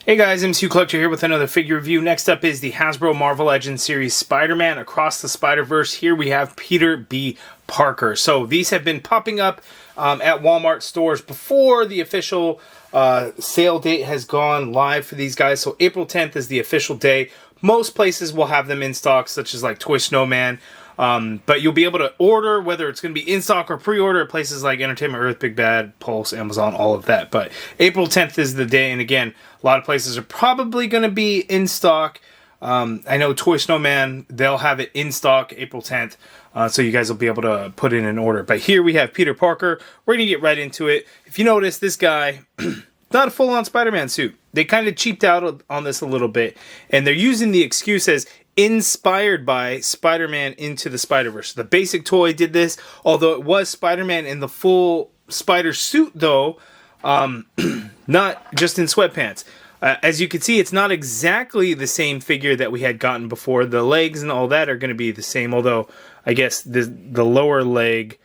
Hey guys, MCU Collector here with another figure review. Next up is the Hasbro Marvel Legends series Spider-Man Across the Spider-Verse. Here we have Peter B. Parker. So these have been popping up at Walmart stores before the official sale date has gone live for these guys. So April 10th is the official day. Most places will have them in stock, such as like Toy Snowman. But you'll be able to order, whether it's going to be in stock or pre-order at places like Entertainment Earth, Big Bad, Pulse, Amazon, all of that. But April 10th is the day, and again, a lot of places are probably going to be in stock. I know Toy Snowman, they'll have it in stock April 10th, so you guys will be able to put in an order. But here we have Peter Parker. We're going to get right into it. If you notice, this guy, not a full-on Spider-Man suit. They kind of cheaped out on this a little bit, and they're using the excuse as inspired by Spider-Man Into the Spider-Verse. The basic toy did this, although it was Spider-Man in the full spider suit, though, not just in sweatpants. As you can see, it's not exactly the same figure that we had gotten before. The legs and all that are going to be the same, although I guess the lower leg,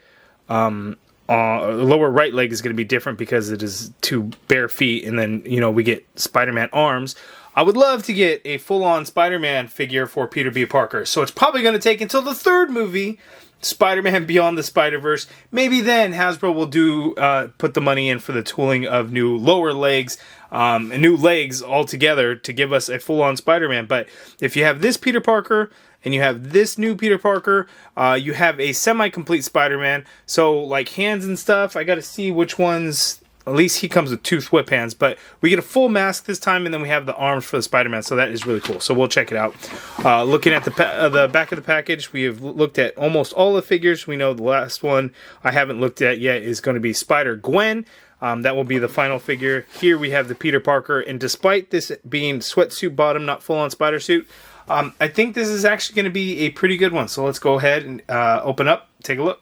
lower right leg is going to be different because it is two bare feet, and then, you know, we get Spider-Man arms. I would love to get a full-on Spider-Man figure for Peter B. Parker, so it's probably going to take until the third movie, Spider-Man Beyond the Spider-Verse. Maybe then Hasbro will do put the money in for the tooling of new lower legs, and new legs altogether to give us a full-on Spider-Man. But if you have this Peter Parker and you have this new Peter Parker, you have a semi-complete Spider-Man. So like hands and stuff, I got to see which ones. At least he comes with two whip hands, but we get a full mask this time, and then we have the arms for the Spider-Man, so that is really cool. So we'll check it out. Looking at the back of the package, we have looked at almost all the figures. We know the last one I haven't looked at yet is going to be Spider-Gwen. That will be the final figure. Here we have the Peter Parker, and despite this being sweatsuit bottom, not full-on spider suit, I think this is actually going to be a pretty good one. So let's go ahead and open up, take a look.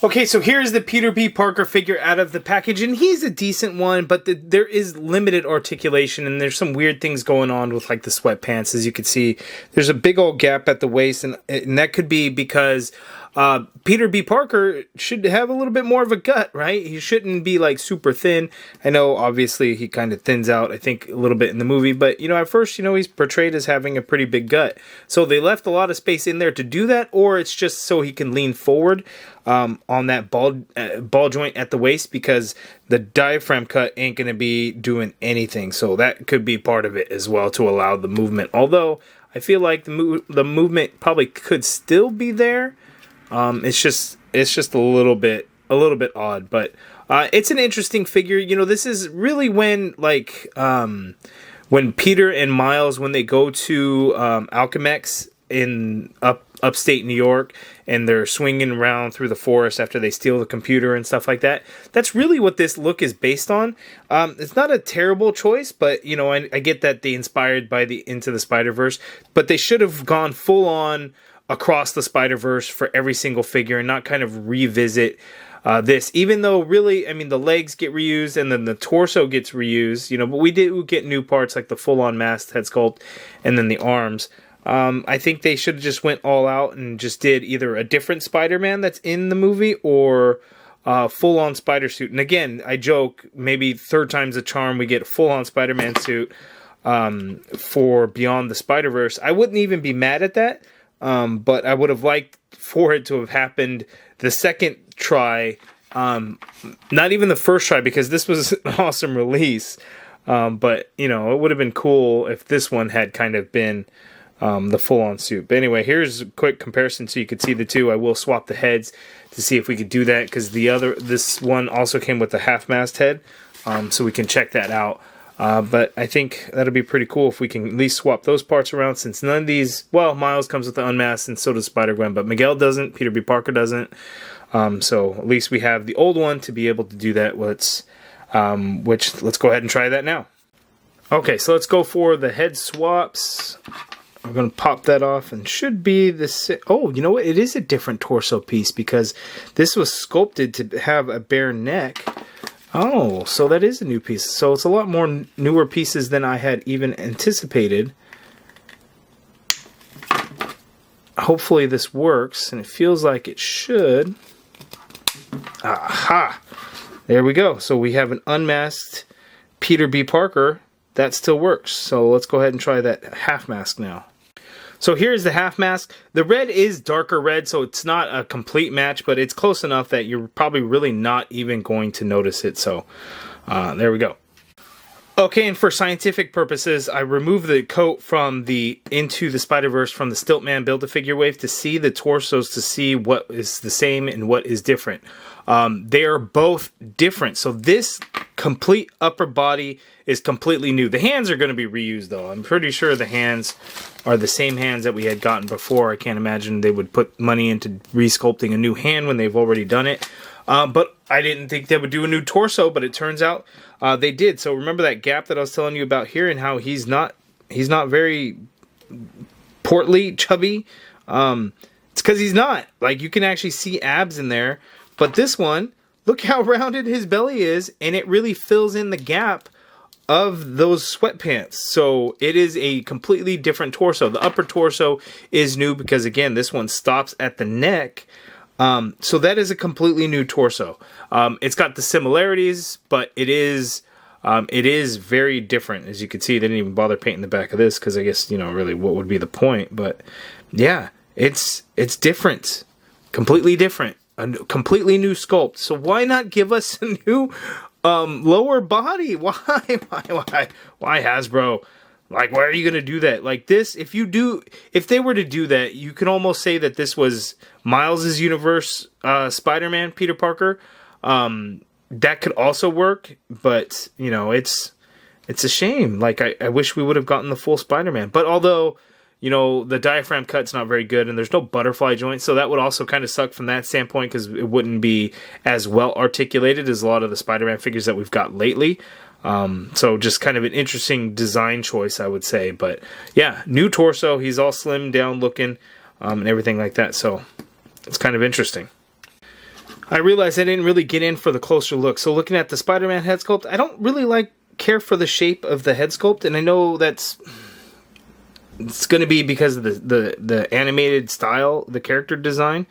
Okay, so here's the Peter B. Parker figure out of the package, and he's a decent one, but there is limited articulation, and there's some weird things going on with, like, the sweatpants. As you can see, there's a big old gap at the waist, and that could be because Peter B. Parker should have a little bit more of a gut, right? He shouldn't be, like, super thin. I know, obviously, he kind of thins out, I think, a little bit in the movie, but, you know, at first, you know, he's portrayed as having a pretty big gut. So they left a lot of space in there to do that, or it's just so he can lean forward on that ball joint at the waist, because the diaphragm cut ain't going to be doing anything. So that could be part of it as well to allow the movement. Although I feel like the movement probably could still be there. It's just a little bit odd, but it's an interesting figure. You know, this is really when, like, when Peter and Miles, when they go to Alchemex in upstate New York, and they're swinging around through the forest after they steal the computer and stuff like that. That's really what this look is based on. It's not a terrible choice, but, you know, I get that they inspired by the Into the Spider-Verse, but they should have gone full on Across the Spider-Verse for every single figure and not kind of revisit this, even though really, I mean, the legs get reused and then the torso gets reused, you know, but we did get new parts like the full-on masked head sculpt and then the arms. I think they should have just went all out and just did either a different Spider-Man that's in the movie or full-on spider suit. And again, I joke, maybe third time's a charm, we get a full-on Spider-Man suit for Beyond the Spider-Verse. I wouldn't even be mad at that. But I would have liked for it to have happened the second try, not even the first try, because this was an awesome release. But, you know, it would have been cool if this one had kind of been the full-on suit. But anyway, here's a quick comparison so you could see the two. I will swap the heads to see if we could do that, because this one also came with the half-mast head, so we can check that out. But I think that'll be pretty cool if we can at least swap those parts around, since none of these, well, Miles comes with the unmasked and so does Spider-Gwen, but Miguel doesn't, Peter B. Parker doesn't. So at least we have the old one to be able to do that. Let's go ahead and try that now. Okay, so let's go for the head swaps. I'm going to pop that off, and should be this. Oh, you know what? It is a different torso piece, because this was sculpted to have a bare neck. Oh, so that is a new piece. So it's a lot more newer pieces than I had even anticipated. Hopefully this works, and it feels like it should. Aha! There we go. So we have an unmasked Peter B. Parker that still works. So let's go ahead and try that half mask now. So here's the half mask. The red is darker red, so it's not a complete match, but it's close enough that you're probably really not even going to notice it. So there we go. Okay, and for scientific purposes, I removed the coat from the Into the Spider-Verse from the Snowman Build-A-Figure wave to see the torsos, to see what is the same and what is different. They are both different. So this complete upper body is completely new. The hands are going to be reused, though. I'm pretty sure the hands are the same hands that we had gotten before. I can't imagine they would put money into resculpting a new hand when they've already done it. But I didn't think they would do a new torso, but it turns out they did. So remember that gap that I was telling you about here, and how he's not very portly, chubby. It's because he's not. Like, you can actually see abs in there. But this one, look how rounded his belly is, and it really fills in the gap of those sweatpants. So it is a completely different torso. The upper torso is new because, again, this one stops at the neck. So that is a completely new torso. It's got the similarities, but it is very different. As you can see, they didn't even bother painting the back of this because I guess, you know, really what would be the point? But yeah, it's different, completely different, a completely new sculpt. So why not give us a new lower body? Why Hasbro? Like, why are you going to do that? Like this, if they were to do that, you can almost say that this was Miles's universe, Spider-Man, Peter Parker. That could also work, but, you know, it's a shame. Like, I wish we would have gotten the full Spider-Man. But although, you know, the diaphragm cut's not very good, and there's no butterfly joint, so that would also kind of suck from that standpoint, because it wouldn't be as well articulated as a lot of the Spider-Man figures that we've got lately. So just kind of an interesting design choice, I would say. But yeah, new torso. He's all slimmed down looking, and everything like that. So it's kind of interesting. I realized I didn't really get in for the closer look. So looking at the Spider-Man head sculpt, I don't really care for the shape of the head sculpt, and I know it's going to be because of the animated style, the character design.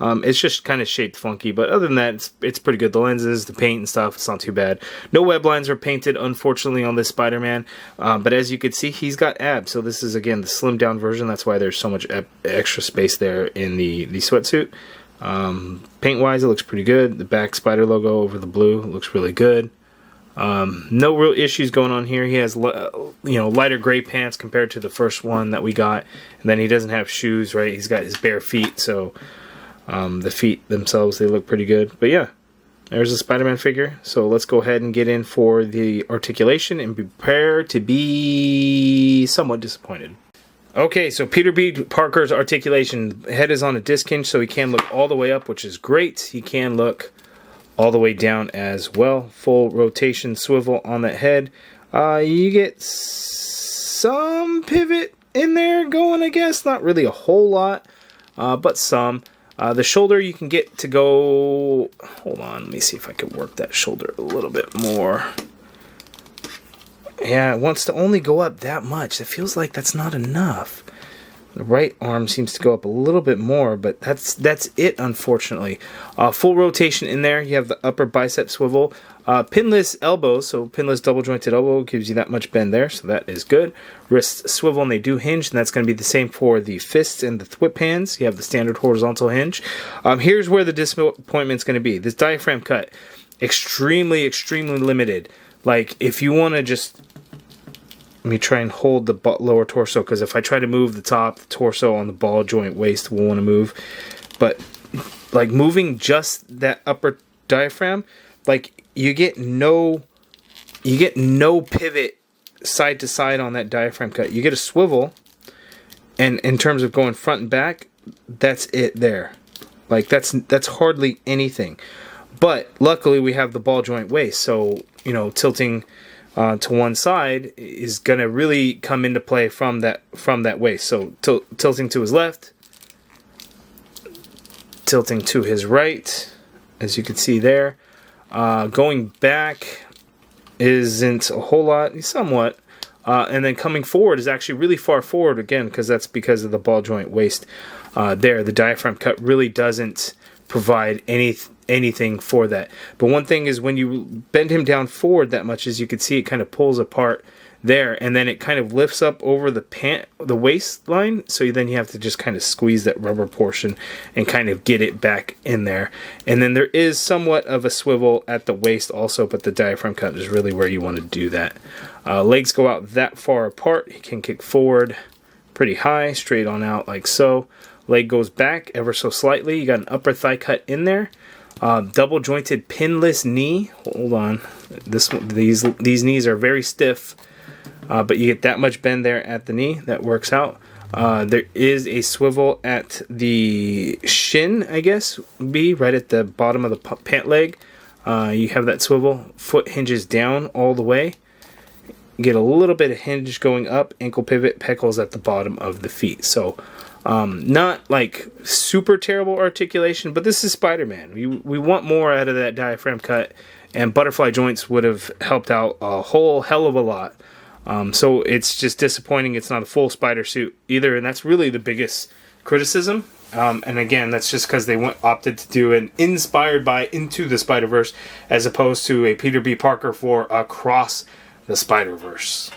It's just kind of shaped funky, but other than that, it's pretty good. The lenses, the paint and stuff, it's not too bad. No web lines are painted, unfortunately, on this Spider-Man, but as you can see, he's got abs. So this is, again, the slimmed down version. That's why there's so much extra space there in the sweatsuit. Paint-wise, it looks pretty good. The back spider logo over the blue looks really good. No real issues going on here. He has, lighter gray pants compared to the first one that we got, and then he doesn't have shoes, right? He's got his bare feet, so the feet themselves, they look pretty good. But yeah, there's a Spider-Man figure. So let's go ahead and get in for the articulation and prepare to be somewhat disappointed. Okay, so Peter B. Parker's articulation. Head is on a disc hinge, so he can look all the way up, which is great. He can look all the way down as well. Full rotation swivel on that head. You get some pivot in there going, I guess. Not really a whole lot, but some. The shoulder you can get to go... Hold on, let me see if I can work that shoulder a little bit more. Yeah, it wants to only go up that much. It feels like that's not enough. The right arm seems to go up a little bit more, but that's it, unfortunately. Full rotation in there. You have the upper bicep swivel. Pinless elbows, so pinless double jointed elbow gives you that much bend there, so that is good. Wrists swivel, and they do hinge, and that's going to be the same for the fists and the whip hands. You have the standard horizontal hinge. Here's where the disappointment's going to be. This diaphragm cut, extremely, extremely limited. Like, if you want to just... Let me try and hold the lower torso, because if I try to move the top, the torso on the ball joint waist will want to move. But, like, moving just that upper diaphragm, like, you get no pivot side to side on that diaphragm cut. You get a swivel, and in terms of going front and back, that's it there. Like, that's hardly anything. But luckily we have the ball joint waist, so, you know, tilting to one side is gonna really come into play from that waist. So tilting to his left, tilting to his right, as you can see there. Going back isn't a whole lot, somewhat, and then coming forward is actually really far forward again, because that's because of the ball joint waist. There, the diaphragm cut really doesn't provide anything for that. But one thing is, when you bend him down forward that much, as you can see, it kind of pulls apart there, and then it kind of lifts up over the waistline, so then you have to just kind of squeeze that rubber portion and kind of get it back in there. And then there is somewhat of a swivel at the waist also, but the diaphragm cut is really where you want to do that. Legs go out that far apart. You can kick forward pretty high, straight on out like so. Leg goes back ever so slightly. You got an upper thigh cut in there. Double jointed pinless knee. Hold on, these knees are very stiff, but you get that much bend there at the knee. That works out. There is a swivel at the shin, I guess, be right at the bottom of the pant leg. You have that swivel. Foot hinges down all the way. Get a little bit of hinge going up. Ankle pivot, pecals at the bottom of the feet. So not like super terrible articulation, but this is Spider-Man. We want more out of that diaphragm cut, and butterfly joints would have helped out a whole hell of a lot. So it's just disappointing it's not a full spider suit either, and that's really the biggest criticism. And again, that's just because they opted to do an inspired by Into the Spider-Verse as opposed to a Peter B. Parker for Across the Spider-Verse.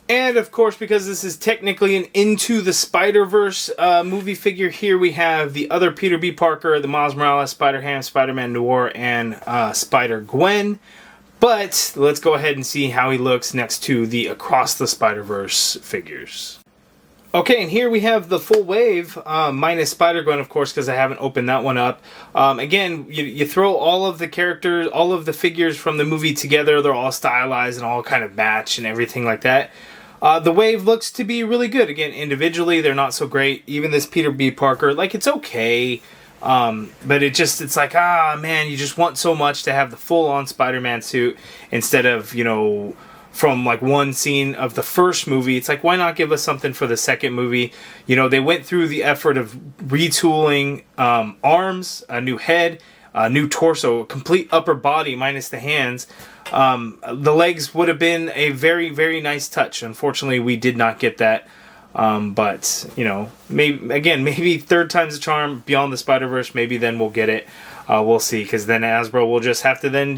And of course, because this is technically an Into the Spider-Verse movie figure, here we have the other Peter B. Parker, the Miles Morales, Spider-Ham, Spider-Man Noir, and Spider-Gwen. But let's go ahead and see how he looks next to the Across the Spider-Verse figures. Okay, and here we have the full wave, minus Spider-Gwen, of course, because I haven't opened that one up. Again, you throw all of the characters, all of the figures from the movie together. They're all stylized and all kind of match and everything like that. The wave looks to be really good. Again, individually, they're not so great. Even this Peter B. Parker, like, it's okay. But it's like, man, you just want so much to have the full-on Spider-Man suit instead of, from like one scene of the first movie. It's like, why not give us something for the second movie? They went through the effort of retooling arms, a new head, a new torso, a complete upper body minus the hands. The legs would have been a very, very nice touch. Unfortunately, we did not get that. But, maybe third time's the charm, Beyond the Spider-Verse, maybe then we'll get it. We'll see, because then Hasbro will just have to then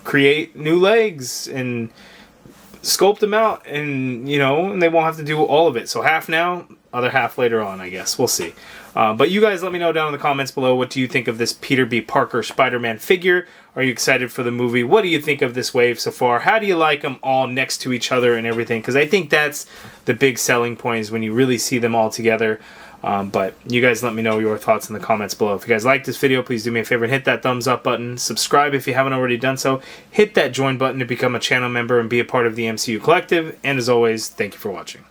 create new legs and sculpt them out, and, and they won't have to do all of it. So half now, other half later on, I guess. We'll see. But you guys let me know down in the comments below, what do you think of this Peter B. Parker Spider-Man figure? Are you excited for the movie? What do you think of this wave so far? How do you like them all next to each other and everything? Because I think that's the big selling point, is when you really see them all together. But you guys let me know your thoughts in the comments below. If you guys like this video, please do me a favor and hit that thumbs up button. Subscribe if you haven't already done so. Hit that join button to become a channel member and be a part of the MCU Collective. And as always, thank you for watching.